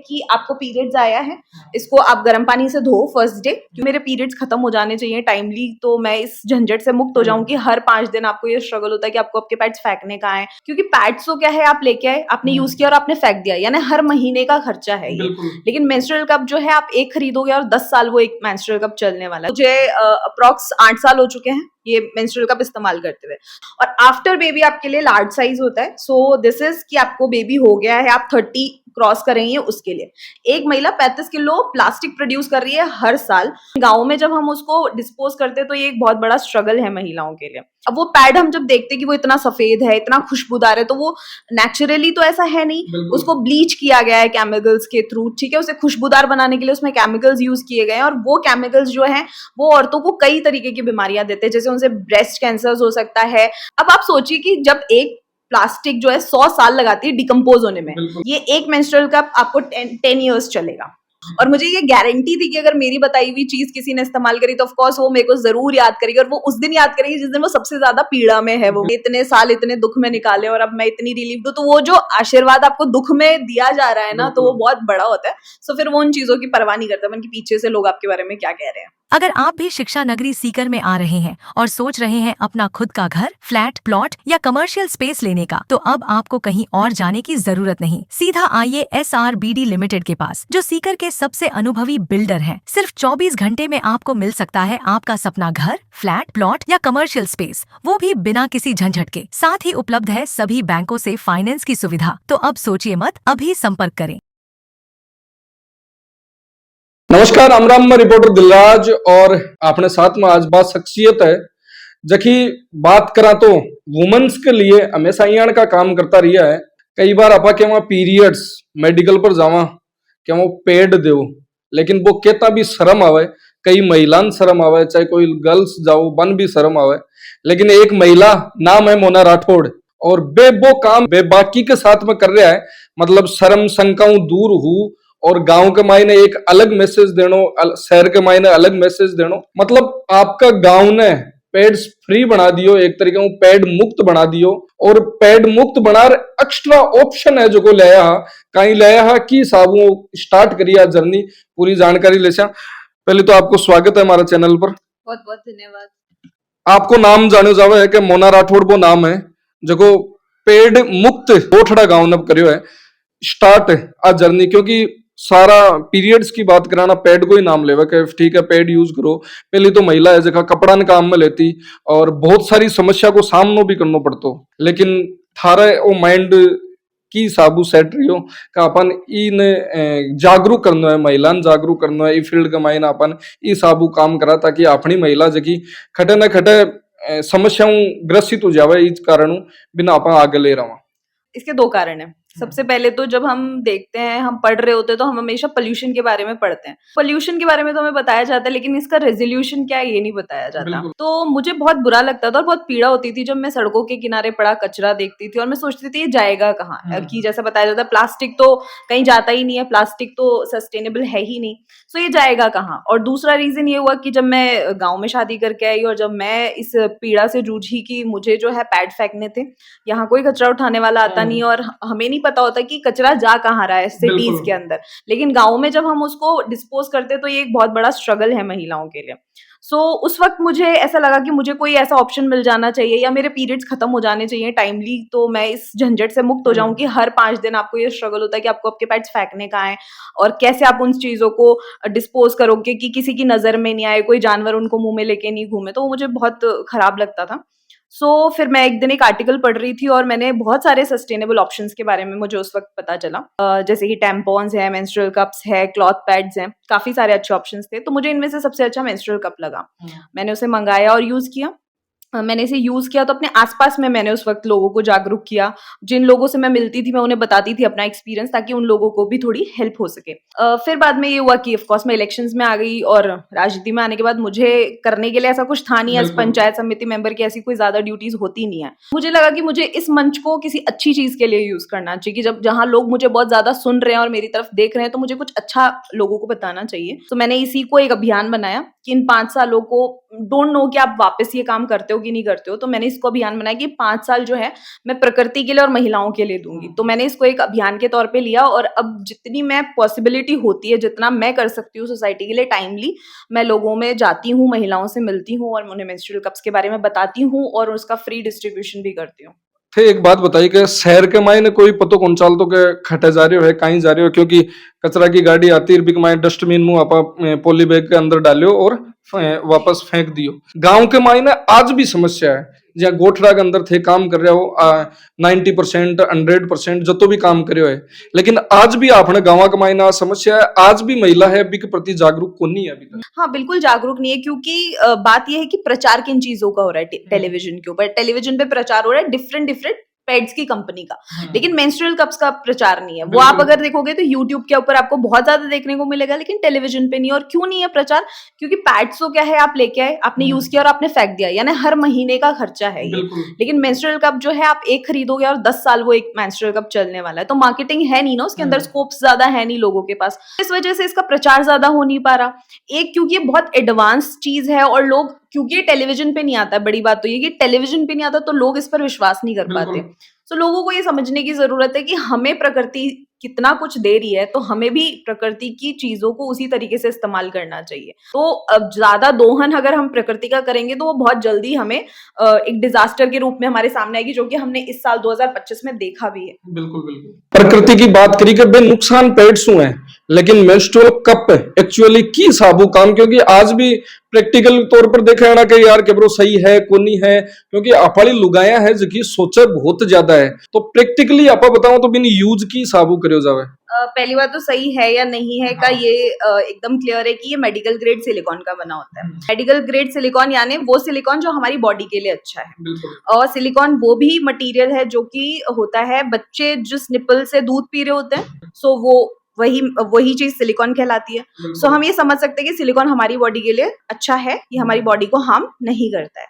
कि आपको पीरियड्स आया है, इसको आप गर्म पानी से धो फर्स्ट डे, क्योंकि मेरे पीरियड्स खत्म हो जाने चाहिए टाइमली, तो मैं इस झंझट से मुक्त हो जाऊं कि हर 5 दिन आपको ये स्ट्रगल होता है कि आपको आपके पैड्स फेंकने का है, क्योंकि पैड्स तो क्या है, आप लेके आए, आपने यूज किया और आपने फेंक दिया, यानी हर महीने का खर्चा है ये। लेकिन मेंस्ट्रुअल कप जो है आप एक खरीदोगे और 10 साल वो एक मेंस्ट्रुअल कप चलने वाला है। मुझे अप्रॉक्स 8 साल हो चुके हैं ये मेंस्ट्रुअल कप इस्तेमाल करते हुए। और आफ्टर बेबी आपके लिए लार्ज साइज होता है, सो दिस इज कि आपको बेबी हो गया है, आप 30 क्रॉस करेंगे उसके लिए। एक महिला 35 किलो प्लास्टिक प्रोड्यूस कर रही है हर साल। गाँव में जब हम उसको डिस्पोज करते हैं तो ये एक बहुत बड़ा स्ट्रगल है महिलाओं के लिए। अब वो पैड हम जब देखते हैं कि वो इतना सफेद है, इतना खुशबूदार है, तो वो नेचुरली तो ऐसा है नहीं, उसको ब्लीच किया गया है केमिकल्स के थ्रू, ठीक है। उसे खुशबूदार बनाने के लिए उसमें केमिकल्स यूज किए गए हैं, और वो केमिकल्स जो है वो औरतों को कई तरीके की बीमारियां देते हैं, जैसे उनसे ब्रेस्ट कैंसर हो सकता है। अब आप सोचिए कि जब एक प्लास्टिक जो है 100 साल लगाती है डिकम्पोज होने में, ये एक मेंस्ट्रुअल कप आपको 10 ईयर्स चलेगा। और मुझे ये गारंटी थी कि अगर मेरी बताई हुई चीज किसी ने इस्तेमाल करी तो ऑफ कोर्स वो मेरे को जरूर याद करेगी, और वो उस दिन याद करेगी जिस दिन वो सबसे ज्यादा पीड़ा में है। वो इतने साल इतने दुख में निकाले और अब मैं इतनी रिलीफ दूं, तो वो जो आशीर्वाद आपको दुख में दिया जा रहा है ना, तो वो बहुत बड़ा होता है। सो फिर वो उन चीजों की परवाह नहीं करता मन कि पीछे से लोग आपके बारे में क्या कह रहे हैं। अगर आप भी शिक्षा नगरी सीकर में आ रहे हैं और सोच रहे हैं अपना खुद का घर, फ्लैट, प्लॉट या कमर्शियल स्पेस लेने का, तो अब आपको कहीं और जाने की जरूरत नहीं। सीधा आइए SRBD लिमिटेड के पास, जो सीकर के सबसे अनुभवी बिल्डर हैं। सिर्फ 24 घंटे में आपको मिल सकता है आपका सपना घर, फ्लैट, प्लॉट या कमर्शियल स्पेस, वो भी बिना किसी झंझट के। साथ ही उपलब्ध है सभी बैंकों से फाइनेंस की सुविधा। तो अब सोचिए मत, अभी संपर्क करें। नमस्कार, राम राम। मैं रिपोर्टर दिलराज और अपने साथ में आज बात शख्सियत है जखी बात करा तो वुमेन्स के लिए हमेशा यहाँ का काम करता रहा है। कई बार आपा के वहां पीरियड्स मेडिकल पर जावा क्या वो पेड दो, लेकिन वो कहता भी शर्म आवे, कई महिला शर्म आवे, चाहे कोई गर्ल्स जाओ बन भी शर्म आवे। लेकिन एक महिला नाम है मोना राठौड़, और वो काम बेबाकी के साथ में कर रहा है। मतलब शर्म शंकाओं दूर हूँ और गांव के मायने एक अलग मैसेज देनो, शहर के मायने अलग मैसेज देनो। मतलब आपका गांव ने पेड्स फ्री बना दियो, एक तरीके से पेड मुक्त बना दियो, और पेड मुक्त बनार एक्स्ट्रा ऑप्शन है जो को लाया कहीं लाया कि साबू स्टार्ट करिया जर्नी। पूरी जानकारी ले। पहले तो आपको स्वागत है हमारे चैनल पर। बहुत बहुत धन्यवाद। आपको नाम जाने जावे है कि मोना राठौड़ वो नाम है जो पेड मुक्त गोठड़ा गांव ने करियो है स्टार्ट आ जर्नी। क्योंकि सारा पीरियड्स की बात कराना पेड को ही नाम लेवा कि ठीक है पेड यूज करो। पहले तो महिला है जगह कपड़ा ने काम में लेती और बहुत सारी समस्या को सामना भी करना पड़तो, लेकिन थारे वो माइंड की साबू सेट रही हो का अपन इन जागरूक करना है, महिला जागरूक करना है। ई फील्ड का मायने अपन ई साबू काम करा ताकि अपनी महिला जकी खटे न खटे समस्याओं ग्रसित हो जावे, इस कारण बिना अपन आगे ले रहा। इसके 2 कारण हैं। सबसे पहले तो जब हम देखते हैं, हम पढ़ रहे होते हैं, तो हम हमेशा पोल्यूशन के बारे में पढ़ते हैं। पोल्यूशन के बारे में तो हमें बताया जाता है, लेकिन इसका रेज़ोल्यूशन क्या है ये नहीं बताया जाता। तो मुझे बहुत बुरा लगता था और बहुत पीड़ा होती थी जब मैं सड़कों के किनारे पड़ा कचरा देखती थी और मैं सोचती थी ये जाएगा कहाँ? कि जैसा बताया जाता है प्लास्टिक तो कहीं जाता ही नहीं है, प्लास्टिक तो सस्टेनेबल है ही नहीं। सो ये जाएगा कहाँ? और दूसरा रीज़न ये हुआ कि जब मैं गाँव में शादी करके आई और जब मैं इस पीड़ा से जूझी कि मुझे जो है पैड फेंकने थे, यहाँ कोई कचरा उठाने वाला आता नहीं और हमें नहीं पता होता कि कचरा जा कहाँ रहा है सिटीज के अंदर। लेकिन गाँव में जब हम उसको डिस्पोज करते तो ये एक बहुत बड़ा स्ट्रगल है महिलाओं के लिए। सो उस वक्त मुझे ऐसा लगा कि मुझे कोई ऐसा ऑप्शन मिल जाना चाहिए या मेरे पीरियड्स खत्म हो जाने चाहिए टाइमली, तो मैं इस झंझट से मुक्त हो जाऊं कि हर 5 दिन आपको ये स्ट्रगल होता है कि आपको आपके पैड्स फेंकने का है और कैसे आप उन चीजों को डिस्पोज करोगे कि किसी की नजर में नहीं आए, कोई जानवर उनको मुंह में लेके नहीं घूमे। तो वो मुझे बहुत खराब लगता था। फिर मैं एक दिन एक आर्टिकल पढ़ रही थी और मैंने बहुत सारे सस्टेनेबल ऑप्शंस के बारे में मुझे उस वक्त पता चला, जैसे कि टैम्पॉन्स है, मेंस्ट्रुअल कप्स है, क्लॉथ पैड्स हैं, काफी सारे अच्छे ऑप्शंस थे। तो मुझे इनमें से सबसे अच्छा मेंस्ट्रुअल कप लगा। मैंने उसे मंगाया और यूज किया। मैंने इसे यूज किया तो अपने आसपास में मैंने उस वक्त लोगों को जागरूक किया। जिन लोगों से मैं मिलती थी मैं उन्हें बताती थी अपना एक्सपीरियंस, ताकि उन लोगों को भी थोड़ी हेल्प हो सके। फिर बाद में ये हुआ कि ऑफ कोर्स मैं इलेक्शंस में आ गई और राजनीति में आने के बाद मुझे करने के लिए ऐसा कुछ था नहीं। एज पंचायत समिति मेंबर की ऐसी कोई ज्यादा ड्यूटीज होती नहीं है। मुझे लगा कि मुझे इस मंच को किसी अच्छी चीज के लिए यूज करना चाहिए कि जब जहाँ लोग मुझे बहुत ज्यादा सुन रहे हैं और मेरी तरफ देख रहे हैं तो मुझे कुछ अच्छा लोगों को बताना चाहिए। तो मैंने इसी को एक अभियान बनाया कि इन 5 सालों को, डोंट नो कि आप वापस ये काम करते हो कि नहीं करते हो, तो मैंने इसको अभियान बनाया कि 5 साल जो है मैं प्रकृति के लिए और महिलाओं के लिए दूंगी। तो मैंने इसको एक अभियान के तौर पे लिया और अब जितनी मैं पॉसिबिलिटी होती है, जितना मैं कर सकती हूँ सोसाइटी के लिए टाइमली, मैं लोगों में जाती हूँ, महिलाओं से मिलती हूँ और उन्हें मेंस्ट्रुअल कप्स के बारे में बताती हूँ और उसका फ्री डिस्ट्रीब्यूशन भी करती हूँ। थे एक बात बताइए कि शहर के मायने कोई पतो कौन चाल तो के खटे जा रहे हो है कहीं जा रहे हो, क्योंकि कचरा की गाड़ी आती है, बिक माए डस्टबिन मुंह आपा पोली बैग के अंदर डालियो और वापस फेंक दियो। गांव के मायने आज भी समस्या है, जहाँ गोठड़ा के अंदर थे काम कर रहे हो 90% 100% जो तो भी काम करे है, लेकिन आज भी आपने गाँव के मायने आ समस्या है, आज भी महिला है अभी के प्रति जागरूक कौन नहीं है अभी तक। हाँ, बिल्कुल जागरूक नहीं है, क्योंकि बात यह है कि प्रचार किन चीजों का हो रहा है टेलीविजन के ऊपर। टेलीविजन पे प्रचार हो रहा है डिफरेंट पैड्स की कंपनी का, लेकिन मेंस्ट्रुअल कप्स का प्रचार नहीं है। वो आप अगर देखोगे तो यूट्यूब के ऊपर आपको बहुत ज्यादा देखने को मिलेगा, लेकिन टेलीविजन पे नहीं। और क्यों नहीं है प्रचार? क्योंकि पैड्स तो क्या है, आप लेके आए, आपने यूज किया और आपने फेंक दिया, यानी हर महीने का खर्चा है ये। लेकिन मेंस्ट्रुअल कप जो है आप एक खरीदोगे और 10 साल वो एक मेंस्ट्रुअल कप चलने वाला है, तो मार्केटिंग है नहीं ना उसके अंदर, स्कोप ज्यादा है नहीं लोगों के पास, इस वजह से इसका प्रचार ज्यादा हो नहीं पा रहा। एक, क्योंकि ये बहुत एडवांस चीज है और लोग, क्योंकि ये टेलीविजन पे नहीं आता, बड़ी बात तो ये कि टेलीविजन पे नहीं आता, तो लोग इस पर विश्वास नहीं कर पाते। तो लोगों को ये समझने की जरूरत है कि हमें प्रकृति कितना कुछ दे रही है, तो हमें भी प्रकृति की चीजों को उसी तरीके से इस्तेमाल करना चाहिए। तो अब ज्यादा दोहन अगर हम प्रकृति का करेंगे तो वो बहुत जल्दी हमें एक डिजास्टर के रूप में हमारे सामने आएगी, जो कि हमने इस साल 2025 में देखा भी है। बिल्कुल बिल्कुल। प्रकृति की बात करी के बे नुकसान पेड़ सु है, लेकिन मेंस्ट्रुअल कप एक्चुअली की साबु काम, क्योंकि आज भी प्रैक्टिकल तौर पर देखा ना कि यार केबरो सही है कोनी है, क्योंकि आपली लुगाया है जिकी सोचे बहुत ज्यादा है, तो प्रैक्टिकली आपा बताओ तो बिन यूज की साबु करियो जावे। पहली बात तो सही है या नहीं है का ये एकदम क्लियर है कि ये मेडिकल ग्रेड सिलिकॉन का बना होता है। मेडिकल ग्रेड सिलिकॉन यानी वो सिलिकॉन जो हमारी बॉडी के लिए अच्छा है। और सिलिकॉन वो भी मटेरियल है जो कि होता है, बच्चे जिस निपल से दूध पी रहे होते हैं, सो वो वही चीज सिलिकॉन कहलाती है। सो हम ये समझ सकते हैं कि सिलिकॉन हमारी बॉडी के लिए अच्छा है, ये हमारी बॉडी को हार्म नहीं करता है।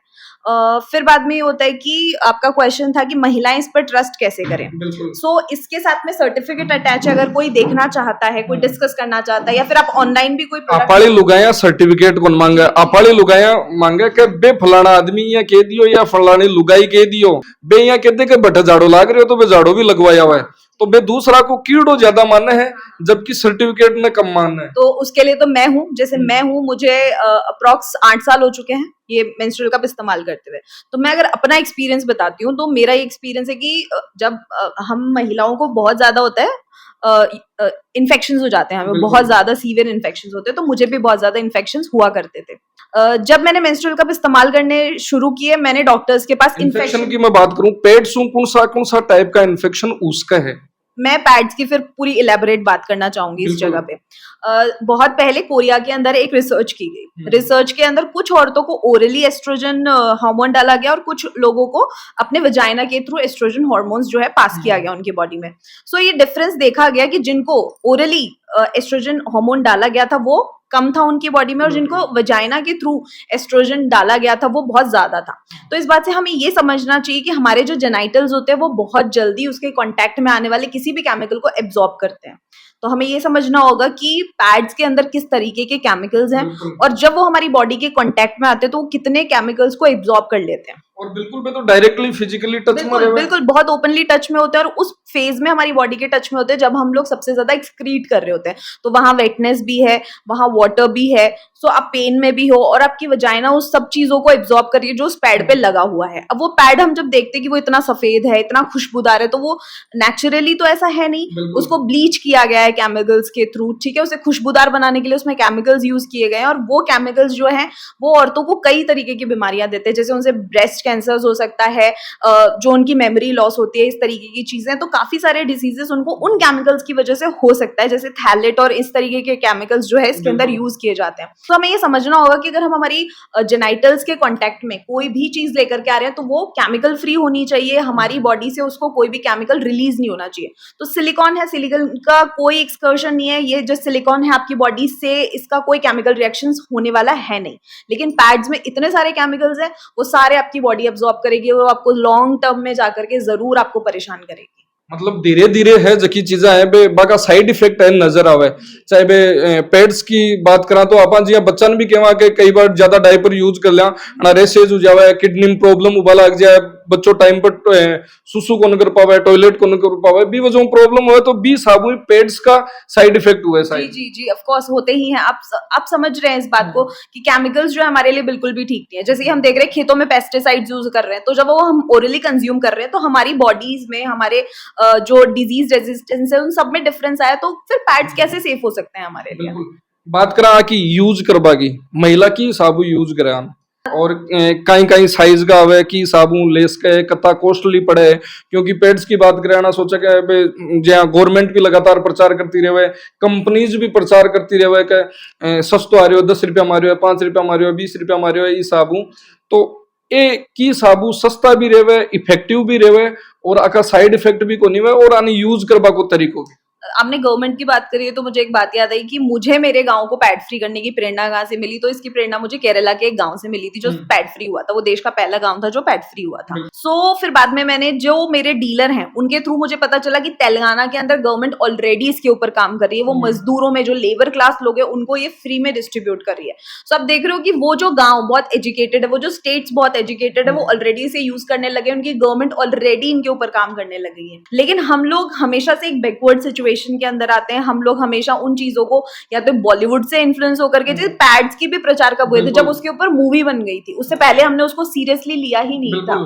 फिर बाद में ये होता है कि आपका क्वेश्चन था कि महिलाएं इस पर ट्रस्ट कैसे करें। सो इसके साथ में सर्टिफिकेट अटैच है, अगर कोई देखना चाहता है, कोई डिस्कस करना चाहता है, या फिर आप ऑनलाइन भी कोई आपाली लुगाया सर्टिफिकेट कौन मांगे, आपाली लुगाया मांगे के बे फलाना आदमी या कह दियो या फलानी लुगाई कह दियो बे या कहते के बटे झाड़ो लाग रहे हो तो बे झाड़ो भी लगवाया हुआ है, तो बे दूसरा को कीड़ो ज्यादा माने है जबकि सर्टिफिकेट ने कम मानना है। तो उसके लिए तो मैं हूँ, जैसे मैं हूँ, मुझे अप्रॉक्स 8 साल हो चुके हैं ये मेंस्ट्रुअल कप इस्तेमाल करते हुए। तो मैं अगर अपना एक्सपीरियंस बताती हूँ, तो मेरा ये एक्सपीरियंस है कि जब हम महिलाओं को बहुत ज्यादा होता है, इन्फेक्शंस हो जाते हैं, हमें बहुत ज्यादा सीवियर इन्फेक्शंस होते हैं, तो मुझे भी बहुत ज्यादा इन्फेक्शंस हुआ करते थे। जब मैंने मेंस्ट्रुअल कप इस्तेमाल करने शुरू किए, मैंने डॉक्टर्स के पास इन्फेक्शन की मैं बात करूं, पेट सू कौन सा टाइप का इन्फेक्शन उसका है? मैं पैड्स की फिर पूरी इलेबोरेट बात करना चाहूंगी इस जगह पे। बहुत पहले कोरिया के अंदर एक रिसर्च की गई। रिसर्च के अंदर कुछ औरतों को ओरली एस्ट्रोजन हार्मोन डाला गया और कुछ लोगों को अपने वजाइना के थ्रू एस्ट्रोजन हार्मोन्स जो है पास किया गया उनकी बॉडी में। सो ये डिफरेंस देखा गया कि जिनको ओरली एस्ट्रोजन हार्मोन डाला गया था वो कम था उनकी बॉडी में, और जिनको वजाइना के थ्रू एस्ट्रोजन डाला गया था वो बहुत ज्यादा था। तो इस बात से हमें ये समझना चाहिए कि हमारे जो जेनाइटल्स होते हैं वो बहुत जल्दी उसके कांटेक्ट में आने वाले किसी भी केमिकल को एब्जॉर्ब करते हैं। तो हमें ये समझना होगा कि पैड्स के अंदर किस तरीके के केमिकल्स हैं, और जब वो हमारी बॉडी के कांटेक्ट में आते हैं तो वो कितने केमिकल्स को एब्जॉर्ब कर लेते हैं। और बिल्कुल मैं तो डायरेक्टली फिजिकली टच में बिल्कुल, बिल्कुल बहुत ओपनली टच में होते हैं, और उस फेज में हमारी बॉडी के टच में होते हैं जब हम लोग सबसे ज्यादा एक्सक्रीट कर रहे होते हैं। तो वहां वेटनेस भी है, वहां वाटर भी है, सो आप पेन में भी हो, और आपकी वजाइना उस सब चीजों को एब्जॉर्ब कर रही है जो उस पैड पे लगा हुआ है। अब वो पैड हम जब देखते हैं कि वो इतना सफेद है, इतना खुशबूदार है, तो वो नेचुरली तो ऐसा है नहीं, उसको ब्लीच किया गया है केमिकल्स के थ्रू, ठीक है। उसे खुशबूदार बनाने के लिए उसमें केमिकल्स यूज किए गए हैं, और वो केमिकल्स जो है वो औरतों को कई तरीके की बीमारियां देते हैं, जैसे उनसे ब्रेस्ट कैंसर हो सकता है, जो उनकी मेमोरी लॉस होती है, इस तरीके की चीजें। तो काफी सारे डिसीजेस उनको उन केमिकल्स की वजह से हो सकता है, जैसे थैलेट और इस तरीके के केमिकल्स जो है इसके अंदर यूज किए जाते हैं। तो हमें ये समझना होगा कि अगर हम हमारी जेनाइटल्स के कांटेक्ट में कोई भी चीज लेकर के आ रहे हैं तो वो केमिकल फ्री होनी चाहिए, हमारी बॉडी से उसको कोई भी केमिकल रिलीज नहीं होना चाहिए। तो सिलिकॉन है, सिलिकॉन का कोई एक्सकर्शन नहीं है, ये जो सिलिकॉन है आपकी बॉडी से इसका कोई केमिकल रिएक्शंस होने वाला है नहीं। लेकिन पैड्स में इतने सारे केमिकल्स हैं, वो सारे आपकी बॉडी एब्जॉर्ब करेगी और आपको लॉन्ग टर्म में जाकर के जरूर आपको परेशान करेगी। मतलब धीरे धीरे है जकी चीजा है बे बाका साइड इफेक्ट है नजर आवे चाहे बे पेड्स की बात करा तो आपा जी बच्चा भी कहवा के कई बार ज्यादा डायपर यूज कर लिया ना रेसेज हो जावे किडनी में प्रॉब्लम उबा लग जाए बच्चों टाइम पर सुसु को न कर पावे टॉयलेट को न कर पावे भी वजह प्रॉब्लम हुए तो भी साबुन पेड्स का साइड इफेक्ट हुआ है जी जी ऑफ कोर्स होते ही हैं। आप समझ रहे हैं इस बात को कि केमिकल्स जो है हमारे लिए बिल्कुल भी ठीक नहीं है। जैसे कि हम देख रहे हैं खेतों में पेस्टिसाइड्स यूज कर रहे हैं, तो जब वो हम ओरली कंज्यूम कर रहे हैं तो हमारी बॉडीज में हमारे जो डिजीज रेजिस्टेंस है उन सब में डिफरेंस आया, तो फिर पैड्स कैसे सेफ हो सकते हैं हमारे लिए। बात करा कि यूज करबा की महिला की साबुन यूज करा और कहीं कहीं साइज का आवे कि साबुन लेस के कत्ता कॉस्टली पड़े, क्योंकि पेड्स की बात करें ना सोचा कि जहाँ गवर्नमेंट भी लगातार प्रचार करती रहे, कंपनीज भी प्रचार करती रहे कि सस्तो आ रहे हो 10 रुपया मारियो है 5 रुपया मारियो है 20 रुपया मारियो है ये साबुन, तो ए की साबुन सस्ता भी रहे इफेक्टिव भी रहे और आका साइड इफेक्ट भी को नहीं हुए और आनी यूज करबा को तरीको भी। आपने गवर्नमेंट की बात करी है तो मुझे एक बात याद आई कि मुझे मेरे गांव को पैड फ्री करने की प्रेरणा कहाँ से मिली, तो इसकी प्रेरणा मुझे केरला के एक गांव से मिली थी जो पैड फ्री हुआ था। वो देश का पहला गांव था जो पैड फ्री हुआ था। सो फिर बाद में मैंने जो मेरे डीलर हैं उनके थ्रू मुझे पता चला कि तेलंगाना के अंदर गवर्नमेंट ऑलरेडी इसके ऊपर काम कर रही है। वो मजदूरों में जो लेबर क्लास लोग हैं उनको ये फ्री में डिस्ट्रीब्यूट कर रही है। सो आप देख रहे हो कि वो जो गाँव बहुत एजुकेटेड है, वो जो स्टेट्स बहुत एजुकेटेड है, वो ऑलरेडी इसे यूज करने लगे, उनकी गवर्नमेंट ऑलरेडी इनके ऊपर काम करने लगी है। लेकिन हम लोग हमेशा से एक बैकवर्ड सिचुएशन के अंदर आते हैं। हम लोग हमेशा उन चीजों को या तो बॉलीवुड से इन्फ्लुएंस होकर के, जैसे पैड्स की भी प्रचार कब हुए थे जब उसके ऊपर मूवी बन गई थी, उससे पहले हमने उसको सीरियसली लिया ही नहीं था।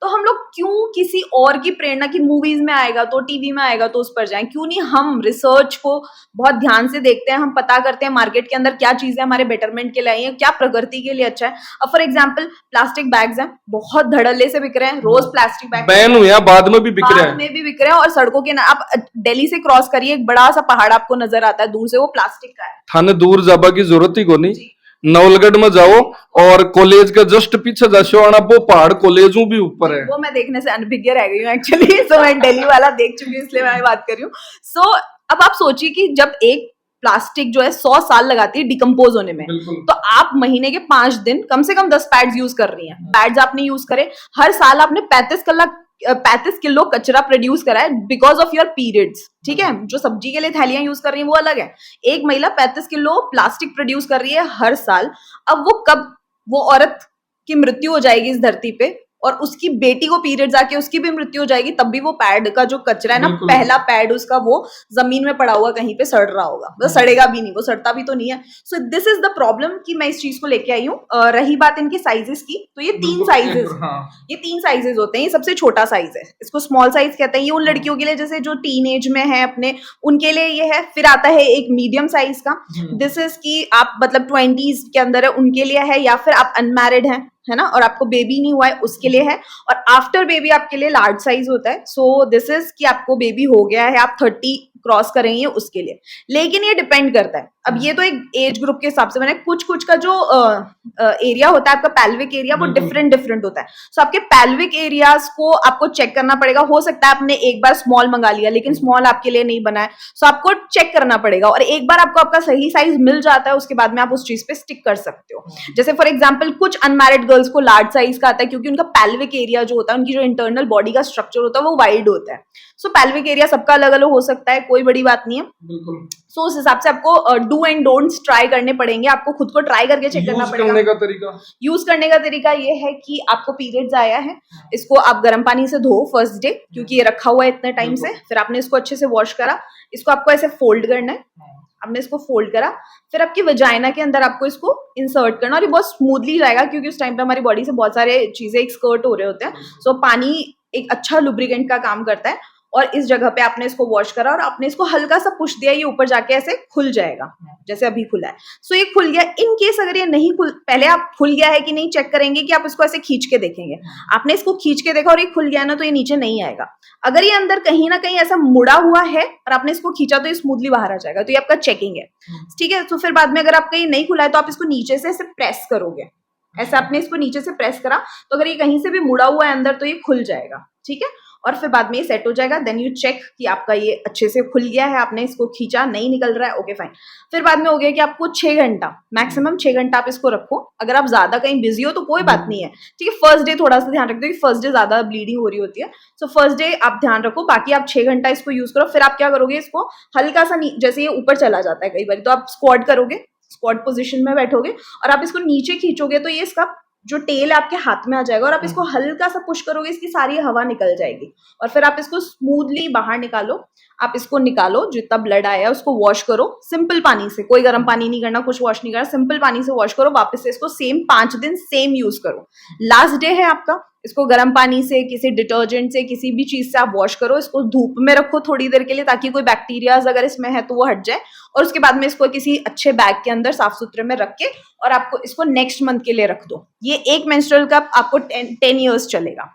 तो हम लोग क्यों किसी और की प्रेरणा की मूवीज में आएगा तो टीवी में आएगा तो उस पर जाएं, क्यों नहीं हम रिसर्च को बहुत ध्यान से देखते हैं, हम पता करते हैं मार्केट के अंदर क्या चीजें हमारे बेटरमेंट के लिए आई है, क्या प्रकृति के लिए अच्छा है। अब फॉर एग्जाम्पल प्लास्टिक बैग्स हैं, बहुत धड़ल्ले से बिक रहे हैं, रोज प्लास्टिक बैग बैन हुए बाद में भी बिक रहे हैं, बाद में भी बिक रहे हैं। और सड़कों के आप दिल्ली से क्रॉस करिए, एक बड़ा सा पहाड़ आपको नजर आता है दूर से, वो प्लास्टिक का है। थाने दूर जाबा की जरूरत ही को नहीं, नवलगढ़ में जाओ और कॉलेज के जस्ट पीछे जाशो आना वो पहाड़ कॉलेजों भी ऊपर है। वो मैं देखने से अनभिज्ञ रह गई हूँ एक्चुअली। सो मैं दिल्ली वाला देख चुकी हूँ इसलिए मैं बात कर रही हूँ। सो अब आप सोचिए कि जब एक प्लास्टिक जो है 100 साल लगाती है डिकम्पोज होने में, तो आप महीने के 5 दिन कम से कम 10 पैड्स यूज कर रही हैं। पैड्स आपने यूज करे, हर साल आपने 35 किलो कचरा प्रोड्यूस करा है बिकॉज ऑफ योर पीरियड्स। ठीक है, जो सब्जी के लिए थैलियां यूज कर रही हैं वो अलग है, एक महिला 35 किलो प्लास्टिक प्रोड्यूस कर रही है हर साल। अब वो कब वो औरत की मृत्यु हो जाएगी इस धरती पे और उसकी बेटी को पीरियड्स आके उसकी भी मृत्यु हो जाएगी, तब भी वो पैड का जो कचरा है ना, पहला पैड उसका वो जमीन में पड़ा हुआ कहीं पे सड़ रहा होगा, वो सड़ेगा भी नहीं, वो सड़ता भी तो नहीं है। So this is the problem कि मैं इस चीज को लेके आई हूँ। रही बात इनके साइजेस की, तो ये 3 साइजेस, ये 3 साइजेस होते हैं। ये सबसे छोटा साइज है, इसको स्मॉल साइज कहते हैं। ये उन लड़कियों के लिए जैसे जो टीनेज में है अपने, उनके लिए ये है। फिर आता है एक मीडियम साइज का, दिस इज की आप मतलब 20s के अंदर है उनके लिए है, या फिर आप अनमैरिड हैं है ना और आपको बेबी नहीं हुआ है उसके लिए है। और आफ्टर बेबी आपके लिए लार्ज साइज होता है। सो दिस इज कि आपको बेबी हो गया है, आप 30 क्रॉस करेंगे उसके लिए। लेकिन ये डिपेंड करता है, अब ये तो एक एज ग्रुप के हिसाब से मैंने कुछ का जो एरिया होता है आपका पैल्विक एरिया, वो डिफरेंट होता है। सो आपके पैल्विक एरियाज को आपको चेक करना पड़ेगा। हो सकता है आपने एक बार स्मॉल मंगा लिया लेकिन स्मॉल आपके लिए नहीं बना है, सो आपको चेक करना पड़ेगा। और एक बार आपको आपका सही साइज मिल जाता है उसके बाद में आप उस चीज पे स्टिक कर सकते हो। जैसे फॉर एग्जाम्पल कुछ अनमैरिड गर्ल्स को लार्ज साइज का आता है क्योंकि उनका पैल्विक एरिया जो होता है, उनकी जो इंटरनल बॉडी का स्ट्रक्चर होता है वो वाइड होता है। सो पैल्विक एरिया सबका अलग अलग हो सकता है, कोई बड़ी बात नहीं है। बिल्कुल। सो उस हिसाब से आपको डू एंड डोंट्स ट्राई करने पड़ेंगे, आपको खुद को ट्राई करके चेक करना पड़ेगा। यूज करने का तरीका ये है कि आपको पीरियड्स आया है, इसको आप गर्म पानी से धो फर्स्ट डे, क्योंकि ये रखा हुआ है इतने टाइम से। फिर आपने इसको अच्छे से वॉश करा, इसको आपको ऐसे फोल्ड करना है। आपने इसको फोल्ड करा, फिर आपकी वजाइना के अंदर आपको इसको इंसर्ट करना, और ये बहुत स्मूथली जाएगा क्योंकि उस टाइम पे हमारी बॉडी से बहुत सारे चीजें एक्सकर्ट हो रहे होते हैं। सो पानी एक अच्छा लुब्रिकेंट का काम करता है। और इस जगह पे आपने इसको वॉश करा और आपने इसको हल्का सा पुश दिया, ये ऊपर जाके ऐसे खुल जाएगा जैसे अभी खुला है। सो ये खुल गया। इन केस अगर ये नहीं पहले आप खुल गया है कि नहीं चेक करेंगे कि आप इसको ऐसे खींच के देखेंगे। आपने इसको खींच के देखा और ये खुल गया ना, तो ये नीचे नहीं आएगा। अगर ये अंदर कहीं ना कहीं ऐसा मुड़ा हुआ है और आपने इसको खींचा तो ये स्मूथली बाहर आ जाएगा, तो ये आपका चेकिंग है। ठीक है, तो फिर बाद में अगर आपका ये नहीं खुला है तो आप इसको नीचे से ऐसे प्रेस करोगे, ऐसा आपने इसको नीचे से प्रेस करा, तो अगर ये कहीं से भी मुड़ा हुआ है अंदर तो ये खुल जाएगा। ठीक है, और फिर बाद में ये सेट हो जाएगा। देन यू चेक कि आपका ये अच्छे से खुल गया है, आपने इसको खींचा, नहीं निकल रहा है, ओके फाइन। फिर बाद में हो गया कि आपको 6 घंटा, मैक्सिमम 6 घंटा आप इसको रखो। अगर आप ज्यादा कहीं बिजी हो तो कोई बात नहीं है, ठीक है। फर्स्ट डे थोड़ा सा ध्यान रखते हो कि फर्स्ट डे ज्यादा ब्लीडिंग हो रही होती है, सो फर्स्ट डे आप ध्यान रखो। बाकी आप 6 घंटा इसको यूज करो। फिर आप क्या करोगे, इसको हल्का सा जैसे ये ऊपर चला जाता है कई बार, तो आप स्क्वाट करोगे, स्क्वाट पोजीशन में बैठोगे और आप इसको नीचे खींचोगे तो ये इसका जो टेल आपके हाथ में आ जाएगा और आप इसको हल्का सा पुश करोगे, इसकी सारी हवा निकल जाएगी और फिर आप इसको स्मूथली बाहर निकालो। आप इसको निकालो, जितना ब्लड आया उसको वॉश करो सिंपल पानी से, कोई गर्म पानी नहीं करना, कुछ वॉश नहीं करना, सिंपल पानी से वॉश करो। वापस से इसको सेम 5 दिन सेम यूज करो। लास्ट डे है आपका, इसको गर्म पानी से, किसी डिटर्जेंट से, किसी भी चीज से आप वॉश करो। इसको धूप में रखो थोड़ी देर के लिए ताकि कोई बैक्टीरियाज अगर इसमें है तो वो हट जाए, और उसके बाद में इसको किसी अच्छे बैग के अंदर साफ सुथरे में रख के और आपको इसको नेक्स्ट मंथ के लिए रख दो। ये एक मेंस्ट्रुअल कप आपको 10 ईयर्स चलेगा।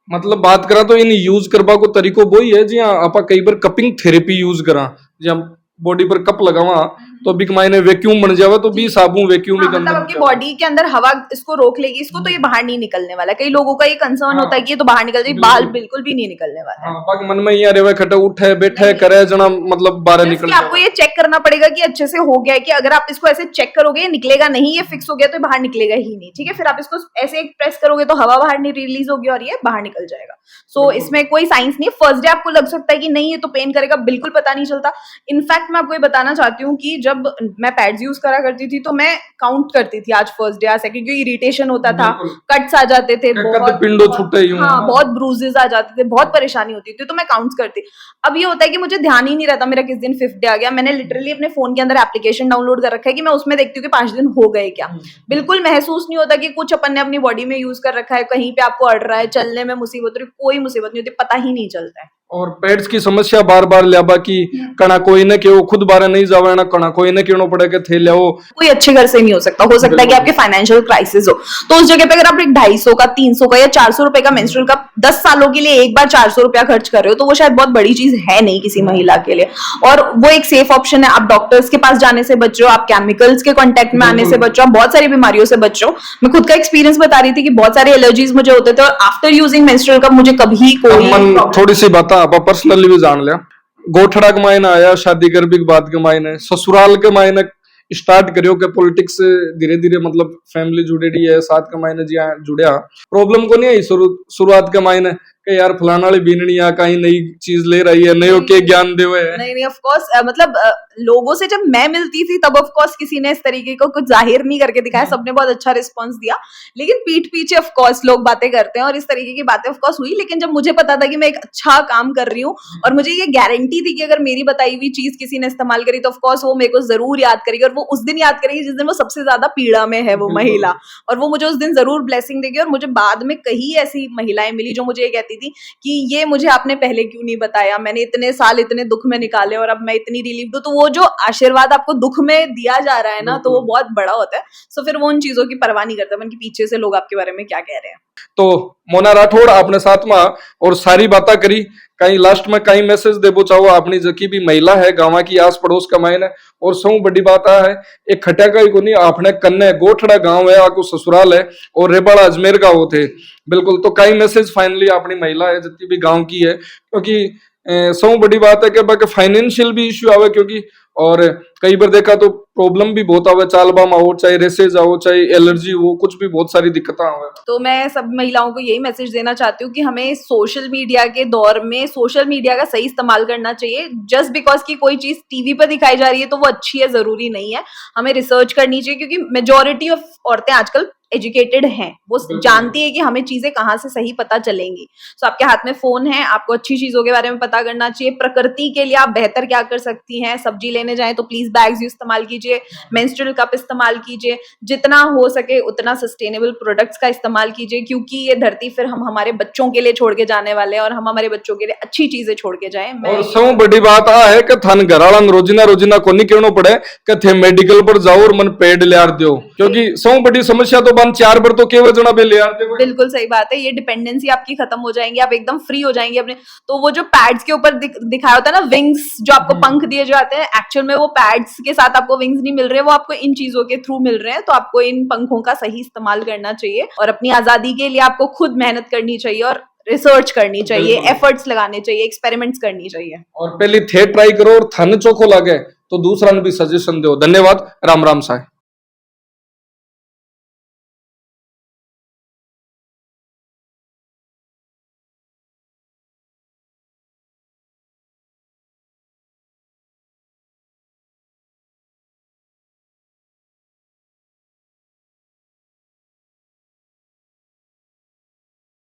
मतलब बात करा तो इन यूज करवा को तरीको वो ही है जी आप कई बार कपिंग थेरेपी यूज करा, जी बॉडी पर कप लगावा तो बिक मायने वैक्यूम बन जावे तो भी साबुन वैक्यूम ही मतलब आपकी बॉडी के अंदर हवा इसको रोक लेगी, इसको तो ये बाहर नहीं निकलने वाला। कई लोगों का ये कंसर्न होता है कि ये तो बाहर निकल जाए, बाल बिल्कुल भी नहीं निकलने वाला है। बाकी मन में ये अरे खटे उठे बैठे करे जना मतलब बाहर निकल। आपको ये चेक करना पड़ेगा कि अच्छे से हो गया है, कि अगर आप इसको ऐसे चेक करोगे ये निकलेगा नहीं, ये फिक्स हो गया तो बाहर निकलेगा ही नहीं, ठीक है। फिर आप इसको ऐसे प्रेस करोगे तो हवा बाहर नहीं रिलीज होगी और ये बाहर निकल जाएगा। सो इसमें कोई साइंस नहीं। फर्स्ट डे आपको लग सकता है कि नहीं ये तो पेन करेगा, बिल्कुल पता नहीं चलता। इनफैक्ट मैं आपको ये बताना चाहती हूँ कि जब मैं पैड्स यूज करा करती थी तो मैं काउंट करती थी आज फर्स्ट डे, आज सेकंड, क्योंकि इरिटेशन होता था, कट्स आ जाते थे, बहुत ब्रूजेस आ जाते थे, बहुत परेशानी होती थी, तो मैं काउंट करती। अब ये होता है कि मुझे ध्यान ही नहीं रहता मेरा किस दिन 5th डे आ गया। मैंने लिटरली अपने फोन के अंदर एप्लीकेशन डाउनलोड कर रखा है कि मैं उसमें देखती हूँ कि 5 दिन हो गए क्या। बिल्कुल महसूस नहीं होता कि कुछ अपन ने अपनी बॉडी में यूज कर रखा है, कहीं पे आपको अड़ रहा है, चलने में मुसीबत हो रही, कोई मुसीबत नहीं होती, पता ही नहीं चलता है। और पेट्स की समस्या बार बार लिया कि कणा कोई न के खुद बारे नहीं जावे ना, कणा कोई न केनो पड़े के थे लियाओ। कोई अच्छे घर से नहीं हो सकता है कि आपके फाइनेंशियल क्राइसिस हो, तो उस जगह पे अगर आप एक 250 का, 300 का या 400 रुपए का मेंस्ट्रुअल कप 10 सालों के लिए एक बार 400 रुपया खर्च कर रहे हो तो वो शायद बहुत बड़ी चीज है नहीं किसी महिला के लिए। और वो एक सेफ ऑप्शन है। आप डॉक्टर्स के पास जाने से बच रहे हो, आप केमिकल्स के कॉन्टेक्ट में आने से बच रहे हो, बहुत सारी बीमारियों से बच रहे हो। मैं खुद का एक्सपीरियंस बता रही थी कि बहुत सारे एलर्जीज मुझे होते थे और आफ्टर यूजिंग मेंस्ट्रुअल कप मुझे कभी कोई थोड़ी सी बात आप पर्सनली भी जान लिया। गोठड़ा के मायने आया, शादी करने के बाद के मायने, ससुराल के मायने स्टार्ट करियो के पॉलिटिक्स धीरे धीरे मतलब फैमिली जुड़ेडी है, साथ के मायने जी जुड़िया प्रॉब्लम को नहीं आई शुरुआत के मायने कि यार फलाना वाली बीननी आ कहीं नई चीज ले रही है, नयो के ज्ञान देवे है। नहीं ऑफ कोर्स, मतलब लोगों से जब मैं मिलती थी तब ऑफ कोर्स किसी ने इस तरीके को कुछ जाहिर नहीं करके दिखाया, सबने बहुत अच्छा रिस्पांस दिया, लेकिन पीठ पीछे ऑफ कोर्स लोग बातें करते हैं और इस तरीके की बातें ऑफ कोर्स हुई। लेकिन जब मुझे पता था कि मैं एक अच्छा काम कर रही हूँ और मुझे ये गारंटी थी कि अगर मेरी बताई हुई चीज किसी ने इस्तेमाल करी तो ऑफ कोर्स वो मेरे को जरूर याद करेगी, और वो उस दिन याद करेगी जिस दिन वो सबसे ज्यादा पीड़ा में है वो महिला, और वो मुझे उस दिन जरूर ब्लेसिंग देगी। और मुझे बाद में कई ऐसी महिलाएं मिली जो मुझे ये कहती थी कि ये मुझे आपने पहले क्यों नहीं बताया, मैंने इतने साल इतने दुख में निकाले और अब मैं इतनी रिलीफ दूं। तो वो जो आशीर्वाद आपको दुख में दिया जा रहा है ना, तो वो बहुत बड़ा होता है। सो फिर वो उन चीजों की परवाह नहीं करता मन की पीछे से लोग आपके बारे में क्या कह रहे हैं। तो मोना राठौड़ आपने साथ में और सारी बातें करी, कहीं लास्ट में कहीं मैसेज देबो चाहो अपनी जकी भी महिला है गांव की आस पड़ोस का मायने। और सौ बड़ी बात है एक खटिया का ही को नहीं, आपने कन्ने गोठड़ा गांव है, आपको ससुराल है और रेबाड़ा अजमेर का वो थे बिल्कुल। तो कई मैसेज फाइनली अपनी महिला है जितनी भी गांव की है, क्योंकि सौ बड़ी बात है कि बाकी फाइनेंशियल भी इश्यू आवे, क्योंकि और कई बार देखा तो प्रॉब्लम भी बहुत आवे, चालबा में हो, चाहे रेसेज हो, चाहे एलर्जी हो, कुछ भी बहुत सारी दिक्कतें आवे। तो मैं सब महिलाओं को यही मैसेज देना चाहती हूँ कि हमें सोशल मीडिया के दौर में सोशल मीडिया का सही इस्तेमाल करना चाहिए। जस्ट बिकॉज की कोई चीज टीवी पर दिखाई जा रही है तो वो अच्छी है जरूरी नहीं है, हमें रिसर्च करनी चाहिए, क्योंकि मेजोरिटी ऑफ औरतें आजकल एजुकेटेड हैं, वो जानती है कि हमें चीजें कहाँ से सही पता चलेंगी। तो आपके हाथ में फोन है, आपको अच्छी चीजों के बारे में पता करना चाहिए। प्रकृति के लिए आप बेहतर क्या कर सकती हैं, सब्जी लेने जाएं तो प्लीज बैग्स इस्तेमाल कीजिए, मेंस्ट्रुअल कप इस्तेमाल कीजिए, जितना हो सके उतना सस्टेनेबल प्रोडक्ट्स का इस्तेमाल कीजिए, क्योंकि ये धरती फिर हम हमारे बच्चों के लिए छोड़ के जाने वाले हैं और हम हमारे बच्चों के लिए अच्छी चीजें छोड़ के जाएं। और सब बड़ी बात आ है कि थान घराला रोजिना को नहीं कहना पड़े कि थे मेडिकल पर जाओ और मन पेड ले आर दो, क्योंकि सब बड़ी समस्या तो बन 4 बार तो केवल जना पे ले आते। बिल्कुल सही बात है, ये डिपेंडेंसी आपकी खत्म हो जाएंगी, आप एकदम फ्री हो जाएंगे अपने। तो वो जो पैड्स के ऊपर दिखाया होता है ना, विंग्स जो आपको पंख दिए जाते हैं, एक्चुअल में वो पैड्स के साथ आपको विंग्स नहीं मिल रहे, वो आपको इन चीजों के थ्रू मिल रहे हैं। तो आपको इन पंखों का सही इस्तेमाल करना चाहिए और अपनी आजादी के लिए आपको खुद मेहनत करनी चाहिए और रिसर्च करनी चाहिए, एफर्ट्स लगाने चाहिए, एक्सपेरिमेंट्स करनी चाहिए। और पहले थे ट्राई करो और थन चोखो लगे तो दूसरा भी सजेशन दो। धन्यवाद। राम राम साहेब।